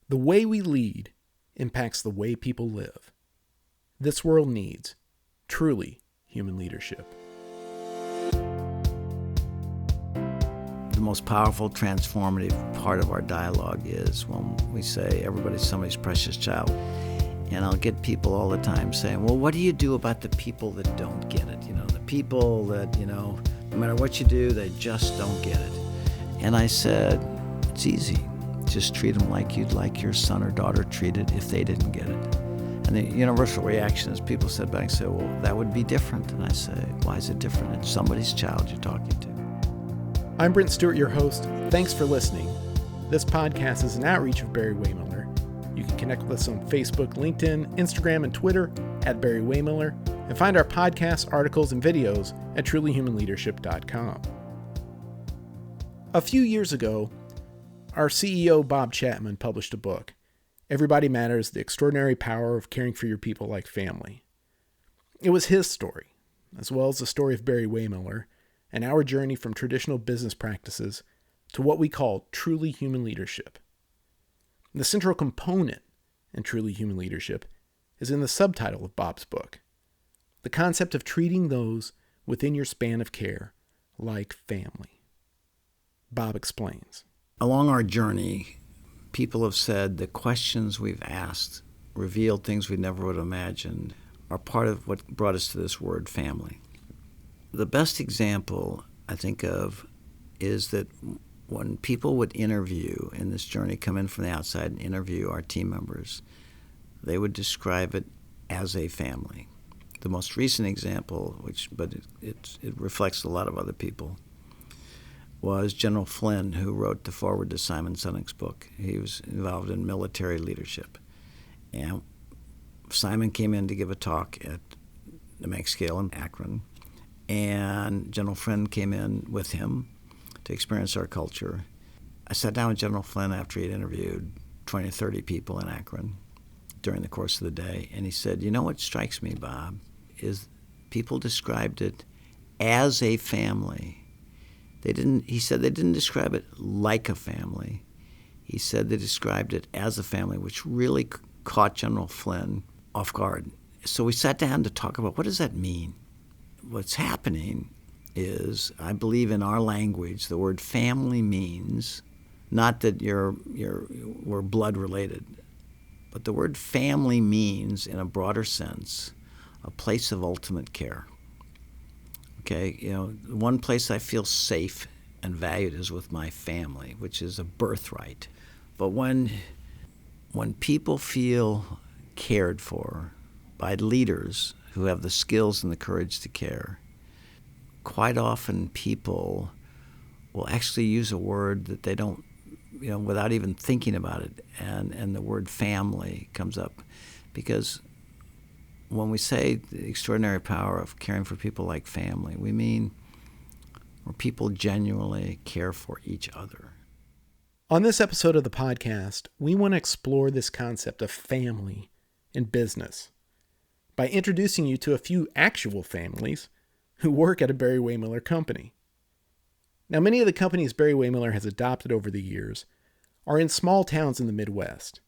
The way we lead impacts the way people live. This world needs truly human leadership. The most powerful, transformative part of our dialogue is when we say everybody's somebody's precious child. And I'll get people all the time saying, well, what do you do about the people that don't get it? The people that, no matter what you do, they just don't get it. And I said, it's easy. Just treat them like you'd like your son or daughter treated if they didn't get it. And the universal reaction is people sit back and say, well, that would be different. And I say, why is it different? It's somebody's child you're talking to. I'm Brent Stewart, your host. Thanks for listening. This podcast is an outreach of Barry-Wehmiller. You can connect with us on Facebook, LinkedIn, Instagram, and Twitter at Barry-Wehmiller, and find our podcasts, articles, and videos at trulyhumanleadership.com. A few years ago, our CEO, Bob Chapman, published a book, Everybody Matters: The Extraordinary Power of Caring for Your People Like Family. It was his story, as well as the story of Barry-Wehmiller, and our journey from traditional business practices to what we call truly human leadership. The central component in truly human leadership is in the subtitle of Bob's book, the concept of treating those within your span of care like family. Bob explains. Along our journey, people have said the questions we've asked revealed things we never would have imagined are part of what brought us to this word family. The best example I think of is that when people would interview in this journey, come in from the outside and interview our team members, they would describe it as a family. The most recent example, but it reflects a lot of other people, was General Flynn, who wrote the foreword to Simon Sinek's book. He was involved in military leadership. And Simon came in to give a talk at the Meg Scale in Akron, and General Flynn came in with him to experience our culture. I sat down with General Flynn after he'd interviewed 20 or 30 people in Akron during the course of the day, and he said, what strikes me, Bob, is people described it as a family. He said they didn't describe it like a family. He said they described it as a family, which really caught General Flynn off guard. So we sat down to talk about what does that mean? What's happening is, I believe in our language, the word family means not that we're blood related, but the word family means, in a broader sense, a place of ultimate care. Okay, one place I feel safe and valued is with my family, which is a birthright. But when people feel cared for by leaders who have the skills and the courage to care, quite often people will actually use a word that they don't, without even thinking about it, and the word family comes up. Because when we say the extraordinary power of caring for people like family, we mean where people genuinely care for each other. On this episode of the podcast, we want to explore this concept of family in business by introducing you to a few actual families who work at a Barry-Wehmiller company. Now, many of the companies Barry-Wehmiller has adopted over the years are in small towns in the Midwest.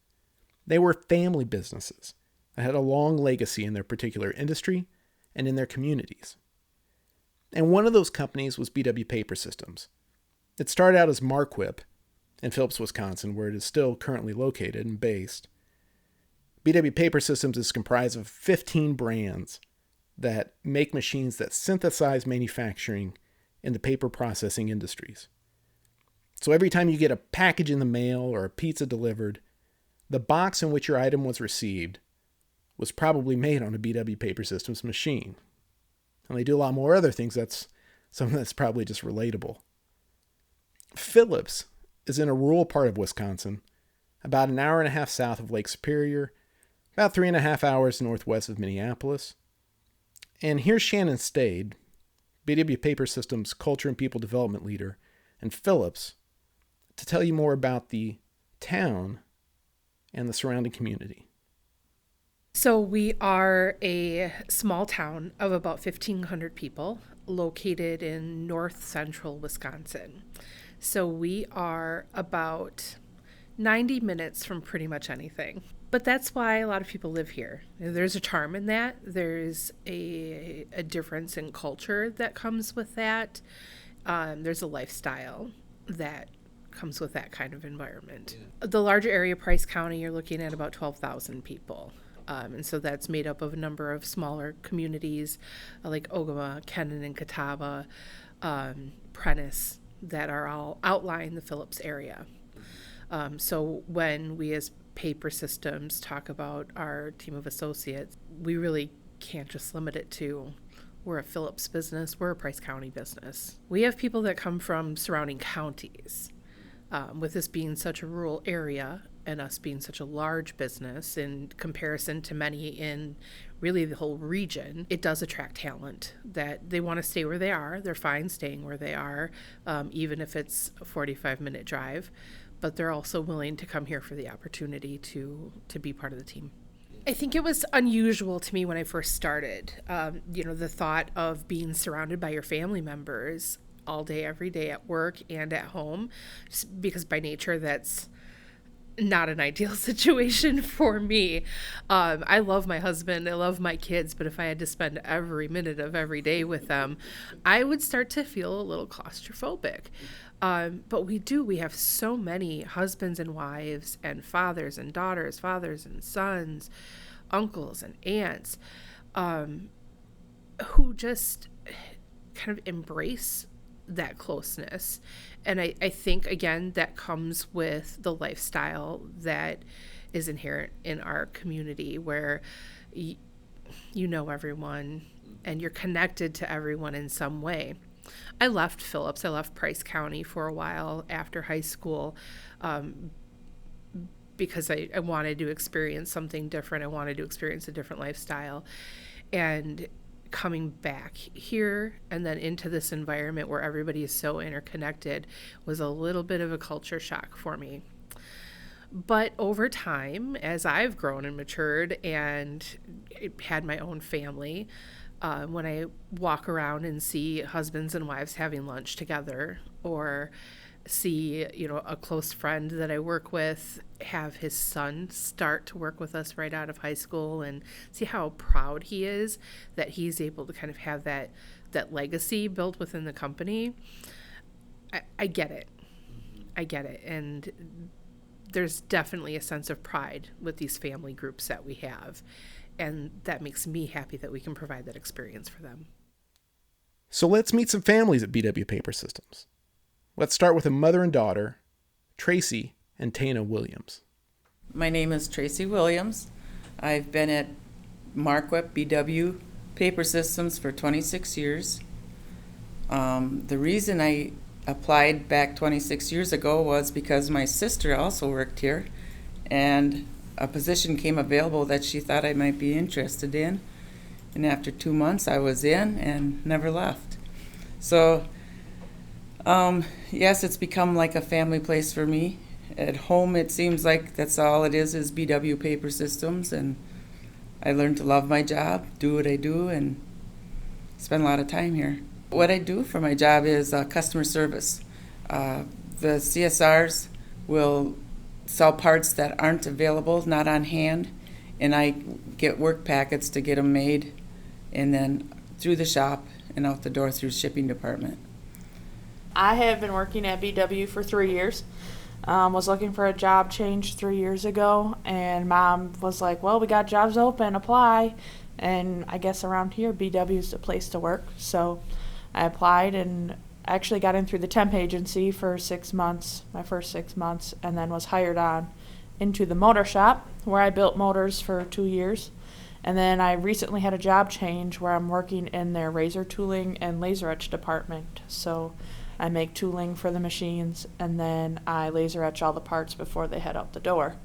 They were family businesses that had a long legacy in their particular industry and in their communities. And one of those companies was BW Papersystems. It started out as Marquip in Phillips, Wisconsin, where it is still currently located and based. BW Papersystems is comprised of 15 brands that make machines that synthesize manufacturing in the paper processing industries. So every time you get a package in the mail or a pizza delivered, the box in which your item was received was probably made on a BW Papersystems machine. And they do a lot more other things. That's something that's probably just relatable. Phillips is in a rural part of Wisconsin, about an hour and a half south of Lake Superior, about 3.5 hours northwest of Minneapolis. And here's Shannon Stade, BW Papersystems Culture and People Development Leader, and Phillips, to tell you more about the town and the surrounding community. So we are a small town of about 1,500 people located in north central Wisconsin. So we are about 90 minutes from pretty much anything. But that's why a lot of people live here. There's a charm in that. There's a difference in culture that comes with that. There's a lifestyle that comes with that kind of environment. Yeah. The larger area, Price County, you're looking at about 12,000 people. And so that's made up of a number of smaller communities like Ogama, Kennan, and Catawba, Prentice, that are all outlying the Phillips area. So when we as Papersystems talk about our team of associates, we really can't just limit it to we're a Phillips business, we're a Price County business. We have people that come from surrounding counties. With this being such a rural area and us being such a large business in comparison to many in really the whole region, it does attract talent that they want to stay where they are. They're fine staying where they are, even if it's a 45-minute drive, but they're also willing to come here for the opportunity to be part of the team. I think it was unusual to me when I first started, the thought of being surrounded by your family members all day, every day at work and at home, because by nature that's not an ideal situation for me. I love my husband, I love my kids, but if I had to spend every minute of every day with them, I would start to feel a little claustrophobic. But we have so many husbands and wives and fathers and daughters, fathers and sons, uncles and aunts, who just kind of embrace that closeness. And I think, again, that comes with the lifestyle that is inherent in our community, where you know everyone and you're connected to everyone in some way. I left Phillips. I left Price County for a while after high school because I wanted to experience something different. I wanted to experience a different lifestyle. And coming back here and then into this environment where everybody is so interconnected was a little bit of a culture shock for me. But over time, as I've grown and matured and had my own family, when I walk around and see husbands and wives having lunch together, or see, a close friend that I work with have his son start to work with us right out of high school, and see how proud he is that he's able to kind of have that legacy built within the company, I get it. I get it. And there's definitely a sense of pride with these family groups that we have. And that makes me happy that we can provide that experience for them. So let's meet some families at BW Papersystems. Let's start with a mother and daughter, Tracy and Tana Williams. My name is Tracy Williams. I've been at Marquette BW Papersystems for 26 years. The reason I applied back 26 years ago was because my sister also worked here, and a position came available that she thought I might be interested in. And after 2 months, I was in and never left. So, yes, it's become like a family place for me. At home, it seems like that's all it is BW Papersystems, and I learned to love my job, do what I do, and spend a lot of time here. What I do for my job is customer service. The CSRs will sell parts that aren't available, not on hand, and I get work packets to get them made, and then through the shop and out the door through shipping department. I have been working at BW for 3 years. Was looking for a job change 3 years ago, and Mom was like, well, we got jobs open, apply. And I guess around here, BW is the place to work. So I applied and actually got in through the temp agency for 6 months, my first 6 months, and then was hired on into the motor shop where I built motors for 2 years. And then I recently had a job change where I'm working in their razor tooling and laser etch department. So I make tooling for the machines, and then I laser etch all the parts before they head out the door.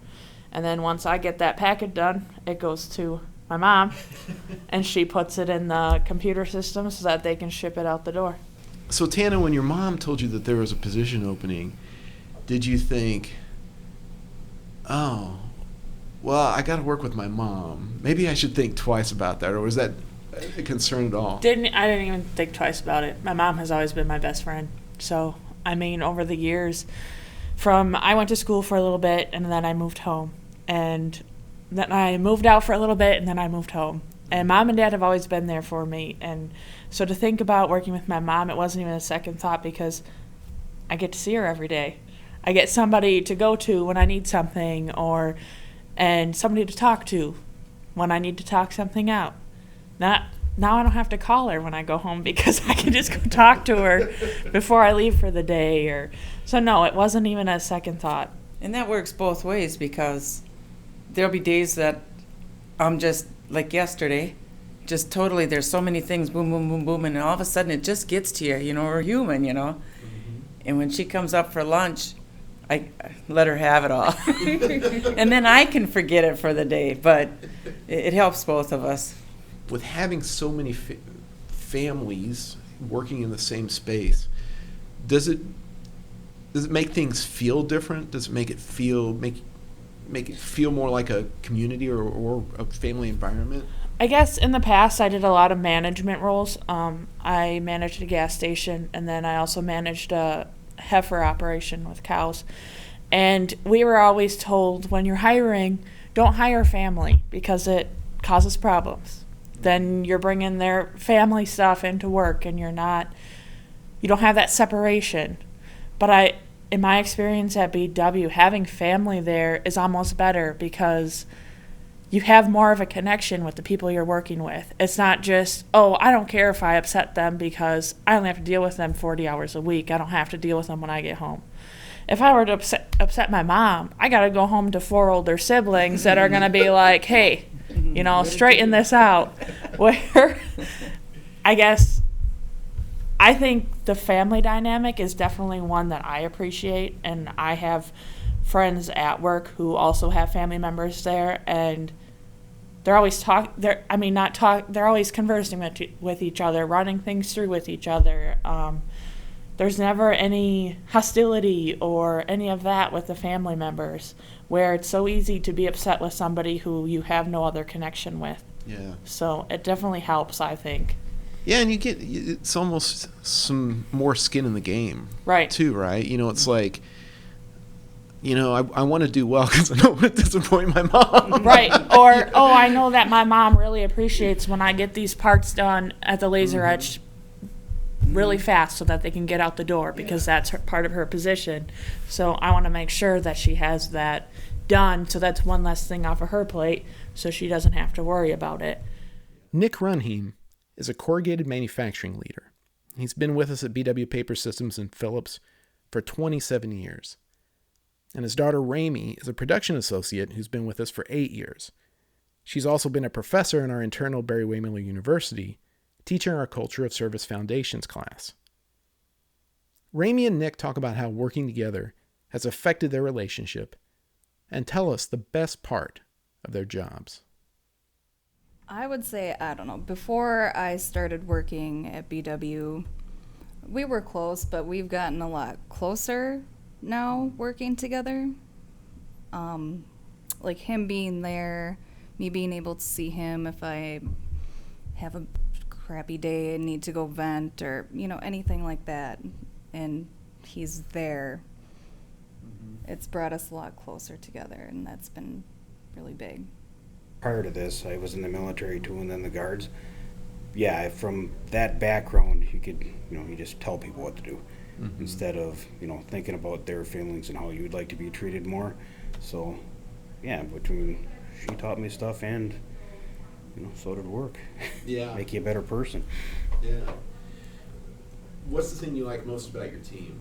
And then once I get that packet done, it goes to my mom, and she puts it in the computer system so that they can ship it out the door. So Tana, when your mom told you that there was a position opening, did you think, oh, well, I got to work with my mom. Maybe I should think twice about that, or was that a concern at all? I didn't even think twice about it. My mom has always been my best friend. So, I mean, over the years, I went to school for a little bit, and then I moved home. And then I moved out for a little bit, and then I moved home. And Mom and Dad have always been there for me. And so to think about working with my mom, it wasn't even a second thought because I get to see her every day. I get somebody to go to when I need something, and somebody to talk to when I need to talk something out. Now I don't have to call her when I go home because I can just go talk to her before I leave for the day. So no, it wasn't even a second thought. And that works both ways because there'll be days that I'm just, like yesterday, just totally, there's so many things, boom, boom, boom, boom, and all of a sudden it just gets to you, we're human, And when she comes up for lunch, I let her have it all. And then I can forget it for the day, but it helps both of us. With having so many families working in the same space, does it make things feel different? Does it make it feel more like a community or a family environment? I guess in the past I did a lot of management roles. I managed a gas station, and then I also managed a heifer operation with cows. And we were always told, when you're hiring, don't hire family because it causes problems. Then you're bringing their family stuff into work, and you don't have that separation. But in my experience at BW, having family there is almost better because you have more of a connection with the people you're working with. It's not just, I don't care if I upset them because I only have to deal with them 40 hours a week. I don't have to deal with them when I get home. If I were to upset my mom, I got to go home to 4 older siblings that are going to be like, hey, straighten this out. Where I think the family dynamic is definitely one that I appreciate, and I have friends at work who also have family members there, and they're always they're always conversing with each other, running things through with each other. There's never any hostility or any of that with the family members, where it's so easy to be upset with somebody who you have no other connection with. Yeah. So it definitely helps, I think. Yeah, and it's almost some more skin in the game. Right. Too, right? It's like, I want to do well because I don't want to disappoint my mom. Right. Or, I know that my mom really appreciates when I get these parts done at the laser etch really fast so that they can get out the door because that's part of her position. So I want to make sure that she has that done, so that's one less thing off of her plate so she doesn't have to worry about it. Nick Runheim is a corrugated manufacturing leader. He's been with us at BW Papersystems and Phillips for 27 years. And his daughter, Ramey, is a production associate who's been with us for 8 years. She's also been a professor in our internal Barry-Wehmiller University, teaching our Culture of Service Foundations class. Ramey and Nick talk about how working together has affected their relationship and tell us the best part of their jobs. I would say, before I started working at BW, we were close, but we've gotten a lot closer now working together. Like him being there, me being able to see him if I have a crappy day and need to go vent or, anything like that, and he's there. It's brought us a lot closer together, and that's been really big. Prior to this, I was in the military too, and then the guards. Yeah, from that background, you could, you just tell people what to do instead of, thinking about their feelings and how you'd like to be treated more. So, yeah, she taught me stuff and, so did work. Yeah. Make you a better person. Yeah. What's the thing you like most about your team?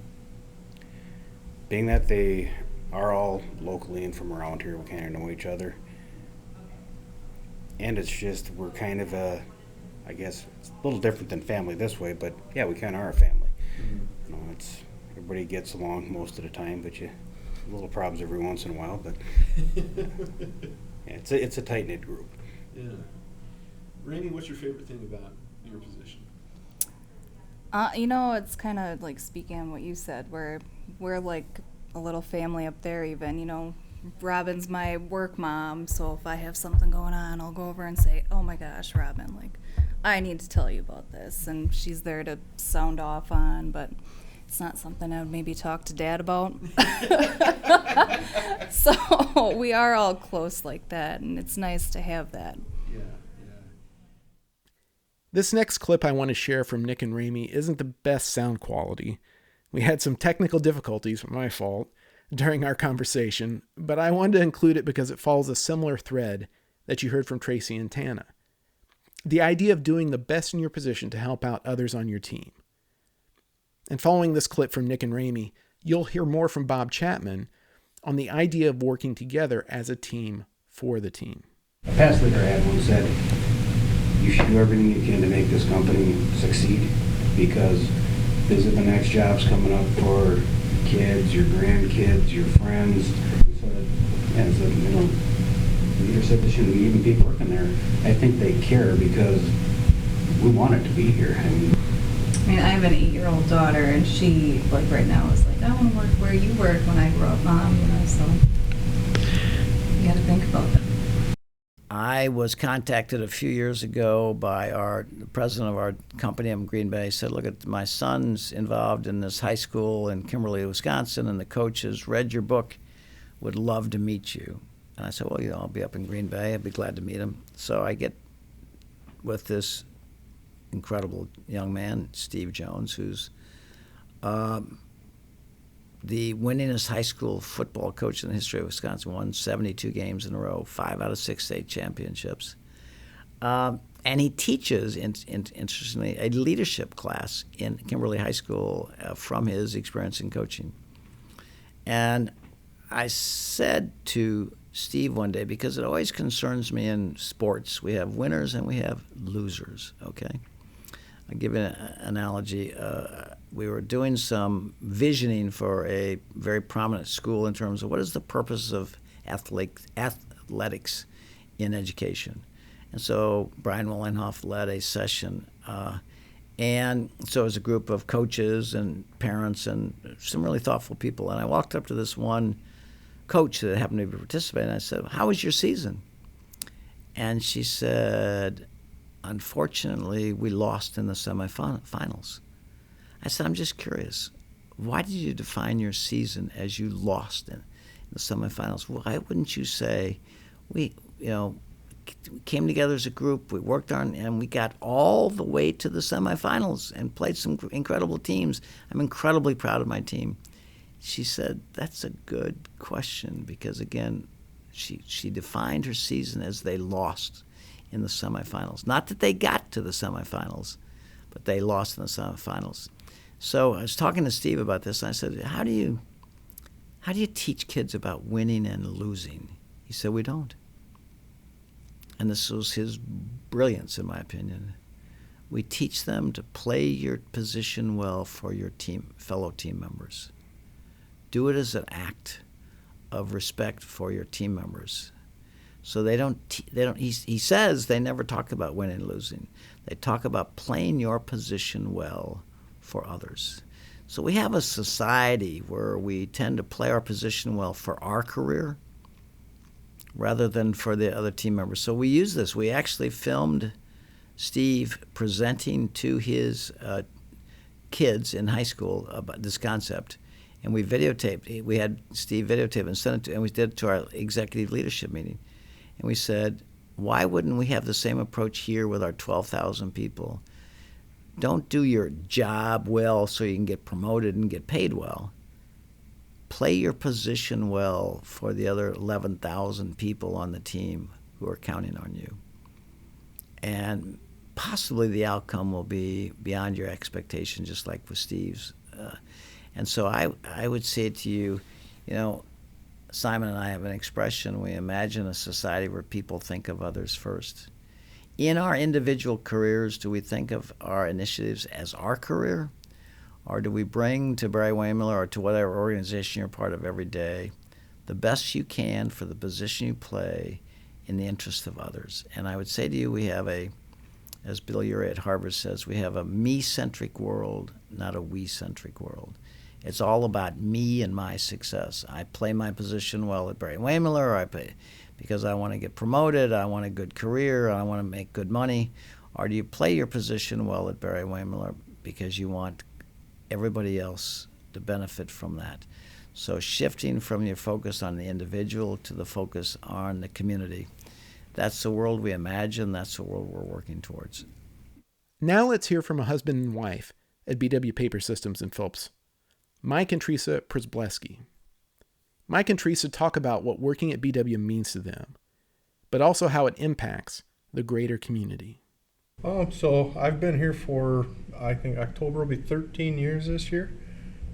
Being that they are all locally and from around here, we kind of know each other. And it's just, we're kind of I guess it's a little different than family this way, but yeah, we kind of are a family. Everybody gets along most of the time, but little problems every once in a while, but yeah, it's a tight-knit group. Yeah. Rainey, what's your favorite thing about your position? It's kind of like speaking on what you said, where we're like a little family up there even, Robin's my work mom, so if I have something going on, I'll go over and say, oh my gosh, Robin, I need to tell you about this, and she's there to sound off on, but it's not something I would maybe talk to Dad about. So we are all close like that, and it's nice to have that. This next clip I want to share from Nick and Ramey isn't the best sound quality. We had some technical difficulties, my fault, during our conversation, but I wanted to include it because it follows a similar thread that you heard from Tracy and Tana. The idea of doing the best in your position to help out others on your team. And following this clip from Nick and Ramey, you'll hear more from Bob Chapman on the idea of working together as a team for the team. A past leader I had once said, you should do everything you can to make this company succeed, because these are the next jobs coming up for kids, your grandkids, your friends. So, as a, the leader said, there shouldn't be even people working there. I think they care because we want it to be here. I mean, I have an 8-year-old daughter, and she, like right now, is like, I want to work where you worked when I grew up, Mom, so you got to think about that. I was contacted a few years ago by the president of our company in Green Bay. He said, look, my son's involved in this high school in Kimberly, Wisconsin, and the coach has read your book, would love to meet you. And I said, well, I'll be up in Green Bay. I'd be glad to meet him. So I get with this incredible young man, Steve Jones, who's the winningest high school football coach in the history of Wisconsin, won 72 games in a row, 5 out of 6 state championships. And he teaches, interestingly, a leadership class in Kimberly High School from his experience in coaching. And I said to Steve one day, because it always concerns me in sports, we have winners and we have losers, okay? I'll give you an analogy. We were doing some visioning for a very prominent school in terms of what is the purpose of athletics in education. And so Brian Willenhoff led a session. And so it was a group of coaches and parents and some really thoughtful people. And I walked up to this one coach that happened to be participating, and I said, how was your season? And she said, unfortunately, we lost in the semifinals. I said, I'm just curious. Why did you define your season as you lost in the semifinals? Why wouldn't you say, we came together as a group, we worked on, and we got all the way to the semifinals and played some incredible teams. I'm incredibly proud of my team. She said, that's a good question, because, again, she defined her season as they lost in the semifinals. Not that they got to the semifinals, but they lost in the semifinals. So I was talking to Steve about this, and I said, how do you teach kids about winning and losing? He said, we don't. And this was his brilliance, in my opinion. We teach them to play your position well for your fellow team members. Do it as an act of respect for your team members. So they don't. He says they never talk about winning and losing. They talk about playing your position well for others. So we have a society where we tend to play our position well for our career rather than for the other team members. So we use this. We actually filmed Steve presenting to his kids in high school about this concept, and we videotaped. We had Steve videotape and sent it to, and we did it to our executive leadership meeting. And we said, why wouldn't we have the same approach here with our 12,000 people? Don't do your job well so you can get promoted and get paid well. Play your position well for the other 11,000 people on the team who are counting on you. And possibly the outcome will be beyond your expectations, just like with Steve's. And so I would say to you, Simon and I have an expression. We imagine a society where people think of others first. In our individual careers, do we think of our initiatives as our career? Or do we bring to Barry-Wehmiller or to whatever organization you're part of every day the best you can for the position you play in the interest of others? And I would say to you, we have as Bill Urey at Harvard says, we have a me-centric world, not a we-centric world. It's all about me and my success. I play my position well at Barry-Wehmiller. I play because I want to get promoted. I want a good career. I want to make good money. Or do you play your position well at Barry-Wehmiller because you want everybody else to benefit from that. So shifting from your focus on the individual to the focus on the community. That's the world we imagine. That's the world we're working towards. Now let's hear from a husband and wife at BW Papersystems in Phillips, Mike and Teresa Przybleski. Mike and Teresa talk about what working at BW means to them, but also how it impacts the greater community. So I've been here for, I think October will be 13 years this year.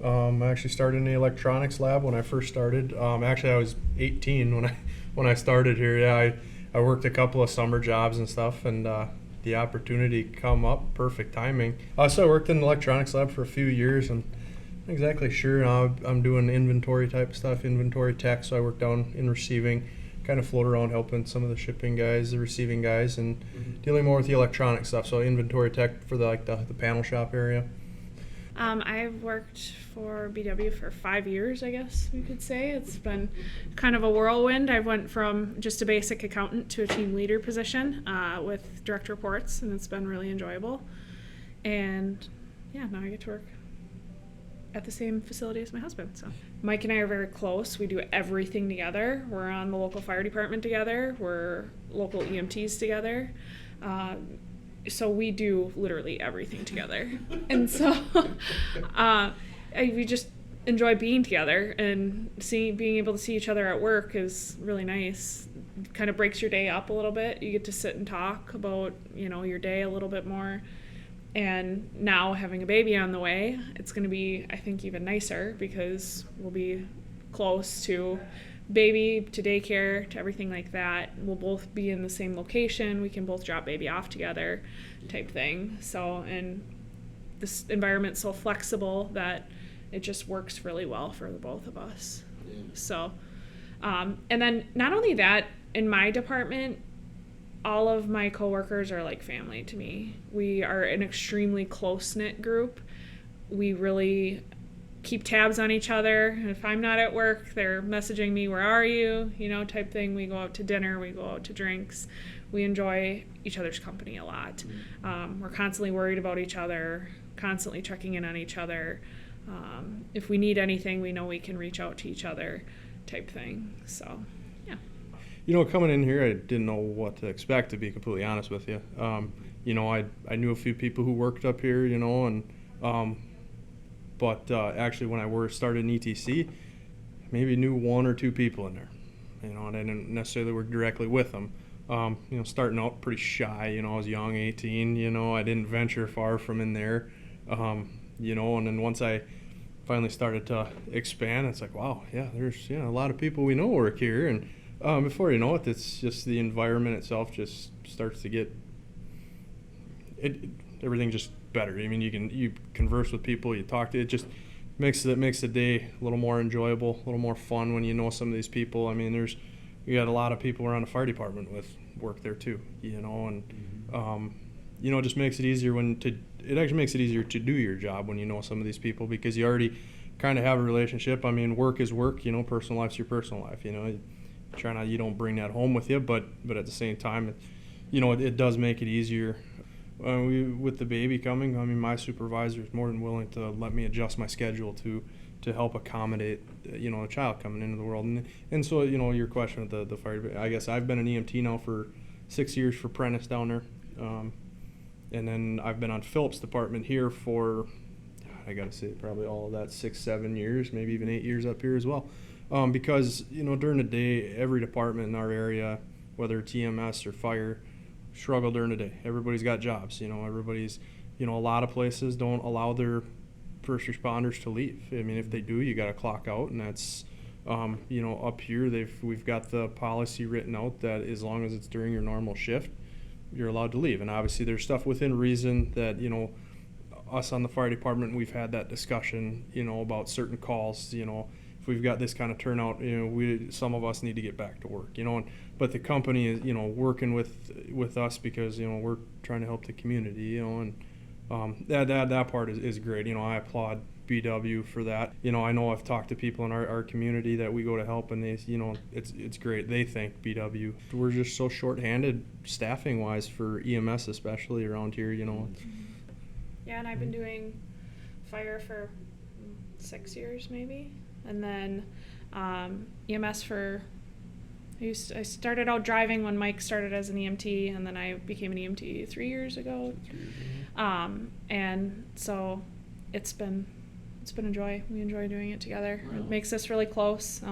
I actually started in the electronics lab when I first started. Actually, I was 18 when I started here. Yeah, I worked a couple of summer jobs and stuff, and the opportunity come up, perfect timing. So I worked in the electronics lab for a few years, and not exactly sure. I'm doing inventory type stuff, inventory tech. So I work down in receiving, kind of float around helping some of the shipping guys, the receiving guys, and dealing more with the electronic stuff. So inventory tech for the panel shop area. I've worked for BW for 5 years, I guess we could say. It's been kind of a whirlwind. I went from just a basic accountant to a team leader position with direct reports, and it's been really enjoyable. And yeah, now I get to work at the same facility as my husband. So Mike and I are very close. We do everything together. We're on the local fire department together. We're local EMTs together. So we do literally everything together. And so we just enjoy being together, and being able to see each other at work is really nice. It kind of breaks your day up a little bit. You get to sit and talk about, your day a little bit more. And now having a baby on the way, it's going to be, I think, even nicer because we'll be close to baby, to daycare, to everything like that. We'll both be in the same location. We can both drop baby off together type thing. So, and this environment's so flexible that it just works really well for the both of us. Yeah. So, and then not only that, in my department, all of my coworkers are like family to me. We are an extremely close-knit group. We really keep tabs on each other. If I'm not at work, they're messaging me, where are you? Type thing. We go out to dinner, we go out to drinks. We enjoy each other's company a lot. We're constantly worried about each other, constantly checking in on each other. If we need anything, we know we can reach out to each other type thing. So, yeah. Coming in here, I didn't know what to expect, to be completely honest with you. I knew a few people who worked up here, but actually when I started in ETC, maybe knew one or two people in there, and I didn't necessarily work directly with them. Starting out pretty shy, I was young, 18, I didn't venture far from in there, and then once I finally started to expand, it's like, wow, yeah, there's, a lot of people we know work here, and before you know it, it's just the environment itself just starts to get everything just better. I mean, you converse with people, you talk to, it just makes the day a little more enjoyable, a little more fun when you know some of these people. I mean, you got a lot of people around the fire department with work there too, and it just makes it easier it actually makes it easier to do your job when you know some of these people, because you already kind of have a relationship. I mean, work is work, personal life's your personal life, you don't bring that home with you, but at the same time, it does make it easier. With the baby coming, I mean, my supervisor is more than willing to let me adjust my schedule to help accommodate, a child coming into the world. And so, your question with the fire, I guess I've been an EMT now for 6 years for Prentice down there. And then I've been on Phillips department here for, I got to say, probably all of that 6-7 years, maybe even 8 years up here as well. Because, during the day, every department in our area, whether it's EMS or fire, struggle during the day. Everybody's got jobs, everybody's, a lot of places don't allow their first responders to leave. I mean, if they do, you got to clock out, and that's, up here, we've got the policy written out that as long as it's during your normal shift, you're allowed to leave. And obviously there's stuff within reason that, us on the fire department, we've had that discussion, about certain calls, if we've got this kind of turnout, some of us need to get back to work, but the company is, working with us because, we're trying to help the community, and that part is great. I applaud BW for that. I know I've talked to people in our community that we go to help, and they, it's great. They thank BW. We're just so short-handed staffing wise for EMS, especially around here, Yeah, and I've been doing fire for 6 years maybe, and then EMS for. I started out driving when Mike started as an EMT, and then I became an EMT 3 years ago. And so it's been a joy. We enjoy doing it together. Wow. It makes us really close.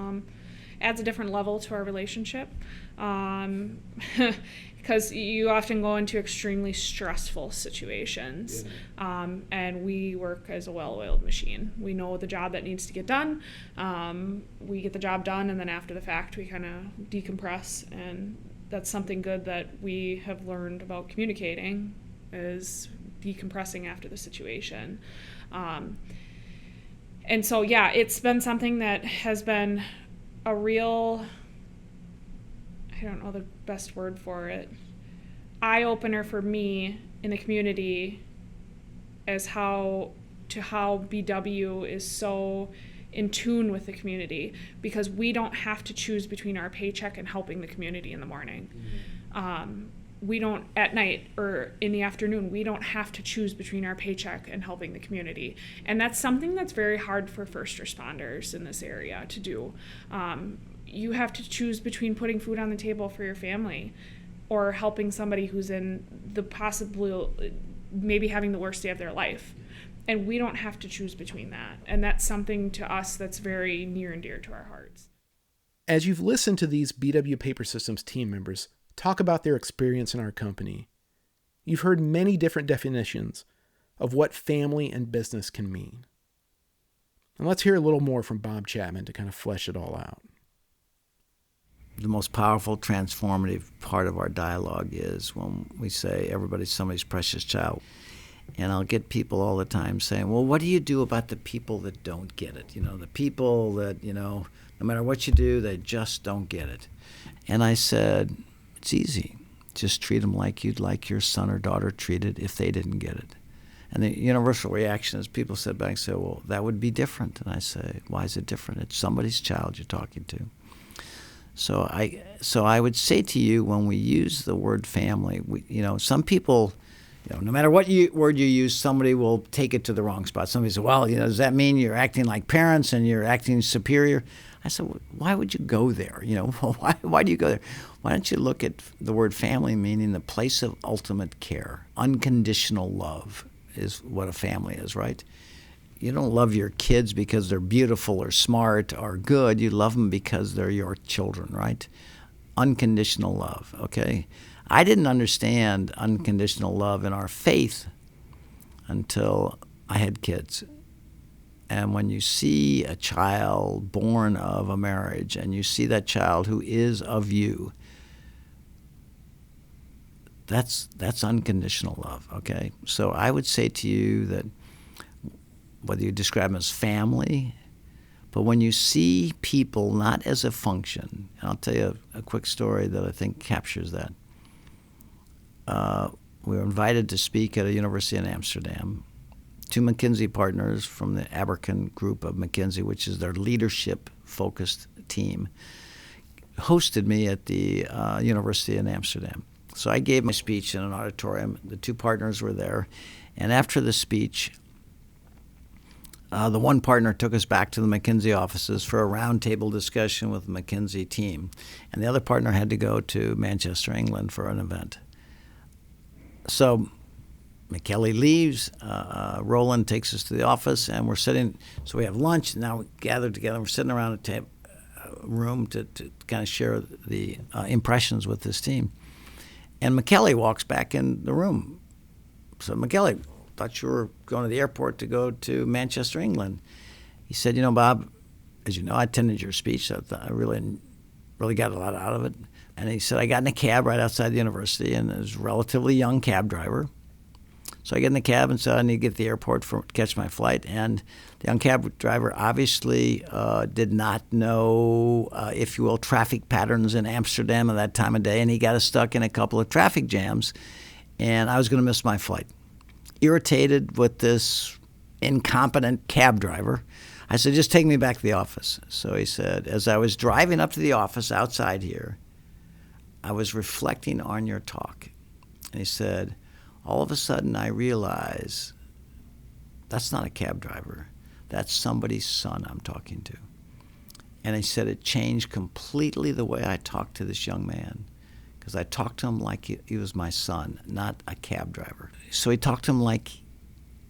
Adds a different level to our relationship. Because you often go into extremely stressful situations. Yeah. And we work as a well-oiled machine. We know the job that needs to get done. We get the job done, and then after the fact, we kind of decompress. And that's something good that we have learned about communicating, is decompressing after the situation. And so, yeah, it's been something that has been a real, I don't know the best word for it, eye-opener for me in the community as how BW is so in tune with the community, because we don't have to choose between our paycheck and helping the community in the morning. Mm-hmm. We don't, at night or in the afternoon, we don't have to choose between our paycheck and helping the community. And that's something that's very hard for first responders in this area to do. You have to choose between putting food on the table for your family or helping somebody who's in the possible, maybe having the worst day of their life. And we don't have to choose between that. And that's something to us that's very near and dear to our hearts. As you've listened to these BW Papersystems team members talk about their experience in our company, you've heard many different definitions of what family and business can mean. And let's hear a little more from Bob Chapman to kind of flesh it all out. The most powerful, transformative part of our dialogue is when we say everybody's somebody's precious child. And I'll get people all the time saying, well, what do you do about the people that don't get it? You know, the people that, you know, no matter what you do, they just don't get it. And I said, it's easy. Just treat them like you'd like your son or daughter treated if they didn't get it. And the universal reaction is people sit back and say, well, that would be different. And I say, why is it different? It's somebody's child you're talking to. So I would say to you, when we use the word family, some people, no matter what word you use, somebody will take it to the wrong spot. Somebody says, well, does that mean you're acting like parents and you're acting superior? I said, well, why would you go there? Why do you go there? Why don't you look at the word family meaning the place of ultimate care? Unconditional love is what a family is, right? You don't love your kids because they're beautiful or smart or good. You love them because they're your children, right? Unconditional love, okay? I didn't understand unconditional love in our faith until I had kids. And when you see a child born of a marriage and you see that child who is of you, that's unconditional love, okay? So I would say to you that whether you describe them as family, but when you see people not as a function, and I'll tell you a quick story that I think captures that. We were invited to speak at a university in Amsterdam. 2 McKinsey partners from the Abercon group of McKinsey, which is their leadership-focused team, hosted me at the university in Amsterdam. So I gave my speech in an auditorium. The 2 partners were there. And after the speech, the one partner took us back to the McKinsey offices for a roundtable discussion with the McKinsey team. And the other partner had to go to Manchester, England for an event. So McKelly leaves, Roland takes us to the office, and we're sitting, so we have lunch, and now we gathered together, we're sitting around a room to kind of share the impressions with this team. And McKelly walks back in the room. So McKelly, thought you were going to the airport to go to Manchester, England. He said, Bob, as you know, I attended your speech, so I really got a lot out of it. And he said, I got in a cab right outside the university, and it was a relatively young cab driver. So I get in the cab and said I need to get to the airport to catch my flight. And the young cab driver obviously did not know, if you will, traffic patterns in Amsterdam at that time of day, and he got us stuck in a couple of traffic jams, and I was going to miss my flight. Irritated with this incompetent cab driver, I said, just take me back to the office. So he said, as I was driving up to the office outside here, I was reflecting on your talk. And he said, all of a sudden I realize that's not a cab driver. That's somebody's son I'm talking to. And he said it changed completely the way I talked to this young man, because I talked to him like he was my son, not a cab driver. So he talked to him like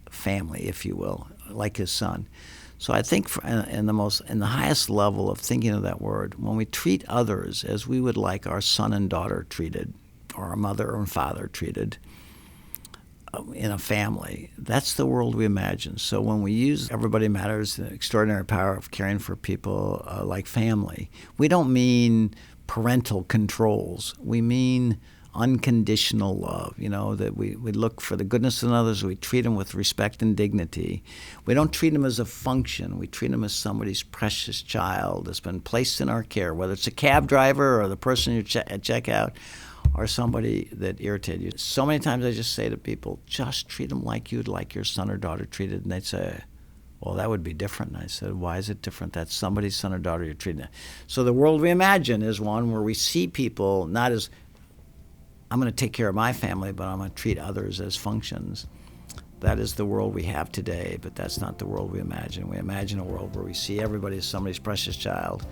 family, if you will, like his son. So I think in the highest level of thinking of that word, when we treat others as we would like our son and daughter treated, or our mother and father treated in a family, that's the world we imagine. So when we use Everybody Matters, the extraordinary power of caring for people like family, we don't mean parental controls. We mean unconditional love, that we look for the goodness in others. We treat them with respect and dignity. We don't treat them as a function. We treat them as somebody's precious child that's been placed in our care, whether it's a cab driver or the person you at checkout or somebody that irritated you. So many times I just say to people, just treat them like you'd like your son or daughter treated. And they'd say, well, that would be different. And I said, why is it different? That's somebody's son or daughter you're treating. So the world we imagine is one where we see people not as, I'm going to take care of my family, but I'm going to treat others as functions. That is the world we have today, but that's not the world we imagine. We imagine a world where we see everybody as somebody's precious child,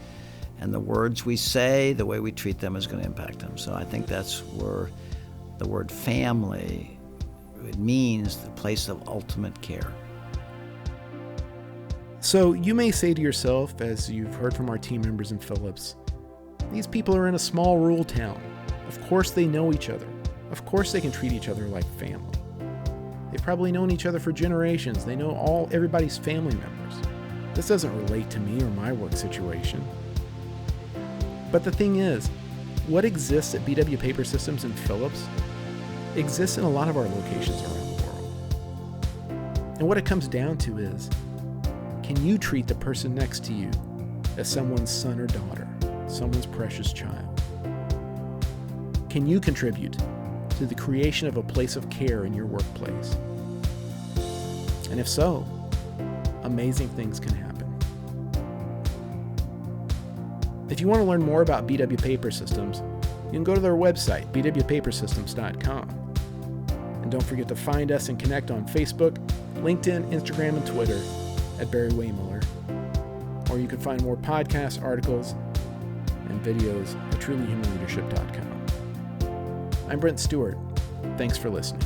and the words we say, the way we treat them is going to impact them. So I think that's where the word family, it means the place of ultimate care. So you may say to yourself, as you've heard from our team members in Phillips, these people are in a small rural town. Of course they know each other. Of course they can treat each other like family. They've probably known each other for generations. They know everybody's family members. This doesn't relate to me or my work situation. But the thing is, what exists at BW Papersystems in Phillips exists in a lot of our locations around the world. And what it comes down to is, can you treat the person next to you as someone's son or daughter, someone's precious child? Can you contribute to the creation of a place of care in your workplace? And if so, amazing things can happen. If you want to learn more about BW Papersystems, you can go to their website, bwpapersystems.com. And don't forget to find us and connect on Facebook, LinkedIn, Instagram, and Twitter at Barry-Wehmiller. Or you can find more podcasts, articles, and videos at trulyhumanleadership.com. I'm Brent Stewart. Thanks for listening.